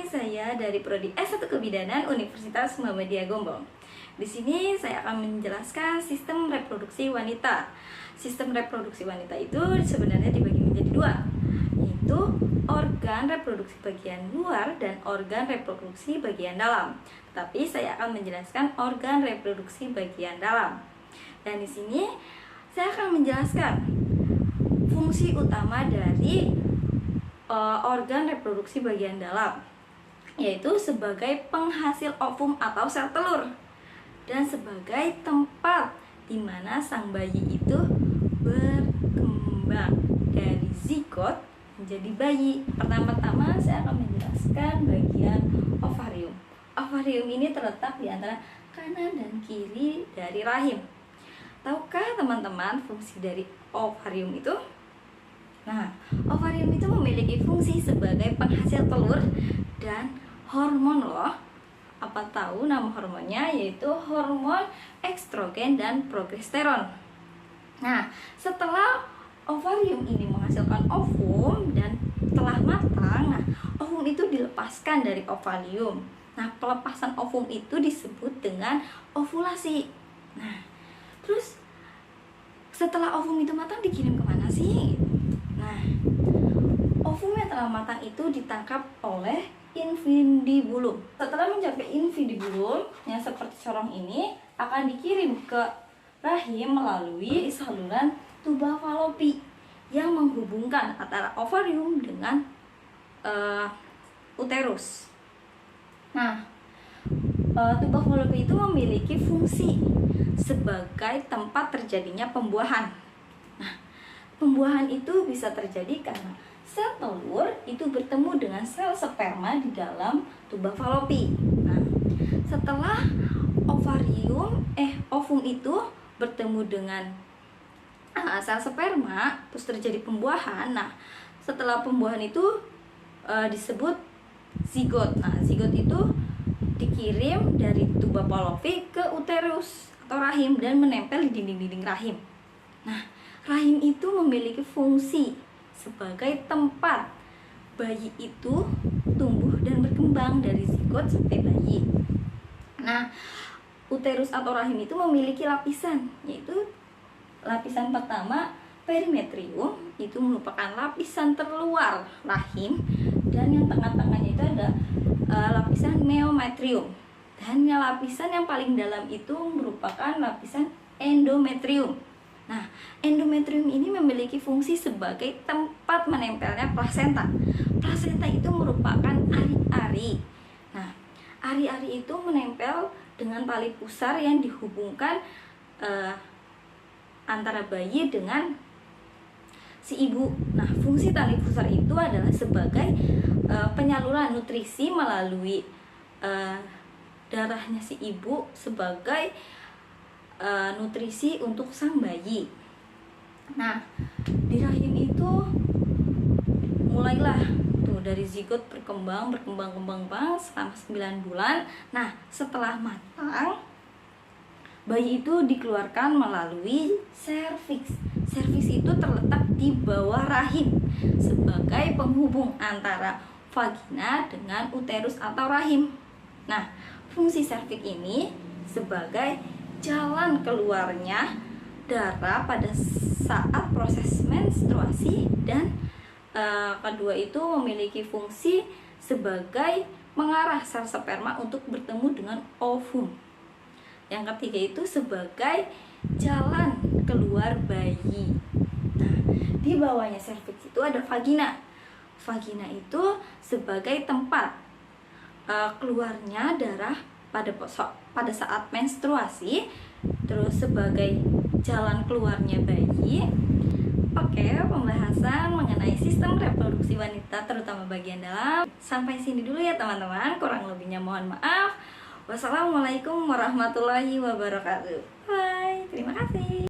saya dari Prodi S1 Kebidanan Universitas Muhammadiyah Gombong. Di sini saya akan menjelaskan sistem reproduksi wanita. Sistem reproduksi wanita itu sebenarnya dibagi menjadi dua, yaitu organ reproduksi bagian luar dan organ reproduksi bagian dalam. Tapi saya akan menjelaskan organ reproduksi bagian dalam. Dan di sini saya akan menjelaskan fungsi utama dari organ reproduksi bagian dalam, yaitu sebagai penghasil ovum atau sel telur dan sebagai tempat di mana sang bayi itu berkembang dari zigot menjadi bayi. Pertama-tama saya akan menjelaskan bagian ovarium. Ovarium ini terletak di antara kanan dan kiri dari rahim. Tahukah teman-teman fungsi dari ovarium itu? Nah, ovarium itu memiliki fungsi sebagai penghasil telur dan hormon loh. Apa tahu nama hormonnya? Yaitu hormon estrogen dan progesteron. Nah, setelah ovarium ini menghasilkan ovum dan telah matang, nah ovum itu dilepaskan dari ovarium. Nah, pelepasan ovum itu disebut dengan ovulasi. Nah, terus setelah ovum itu matang dikirim kemana sih? Nah, ovum yang telah matang itu ditangkap oleh infundibulum. Setelah mencapai infundibulum yang seperti corong ini akan dikirim ke rahim melalui saluran tuba falopi yang menghubungkan antara ovarium dengan uterus. Nah, tuba falopi itu memiliki fungsi sebagai tempat terjadinya pembuahan. Nah, pembuahan itu bisa terjadi karena sel telur itu bertemu dengan sel sperma di dalam tuba falopi. Nah, setelah ovum itu bertemu dengan sel sperma, terus terjadi pembuahan. Nah, setelah pembuahan itu disebut zigot. Nah, zigot itu dikirim dari tuba falopi ke uterus atau rahim dan menempel di dinding-dinding rahim. Nah, rahim itu memiliki fungsi sebagai tempat bayi itu tumbuh dan berkembang dari zigot sampai bayi. Nah, uterus atau rahim itu memiliki lapisan, yaitu lapisan pertama perimetrium, itu merupakan lapisan terluar rahim, dan yang tengah-tengahnya itu ada lapisan meometrium, dan yang lapisan yang paling dalam itu merupakan lapisan endometrium. Nah, endometrium ini memiliki fungsi sebagai tempat menempelnya plasenta. Plasenta itu merupakan ari-ari. Nah, ari-ari itu menempel dengan tali pusar yang dihubungkan antara bayi dengan si ibu. Nah, fungsi tali pusar itu adalah sebagai penyaluran nutrisi melalui darahnya si ibu sebagai nutrisi untuk sang bayi. Nah, di rahim itu mulailah tuh dari zigot berkembang selama 9 bulan. Nah, setelah matang, bayi itu dikeluarkan melalui serviks. Serviks itu terletak di bawah rahim sebagai penghubung antara vagina dengan uterus atau rahim. Nah, fungsi serviks ini sebagai jalan keluarnya darah pada saat proses menstruasi, dan kedua itu memiliki fungsi sebagai mengarah sel sperma untuk bertemu dengan ovum. Yang ketiga itu sebagai jalan keluar bayi. Nah, di bawahnya serviks itu ada vagina. Vagina itu sebagai tempat keluarnya darah pada saat menstruasi, terus sebagai jalan keluarnya bayi. Oke, pembahasan mengenai sistem reproduksi wanita terutama bagian dalam sampai sini dulu ya teman-teman. Kurang lebihnya mohon maaf. Wassalamualaikum warahmatullahi wabarakatuh. Bye, terima kasih.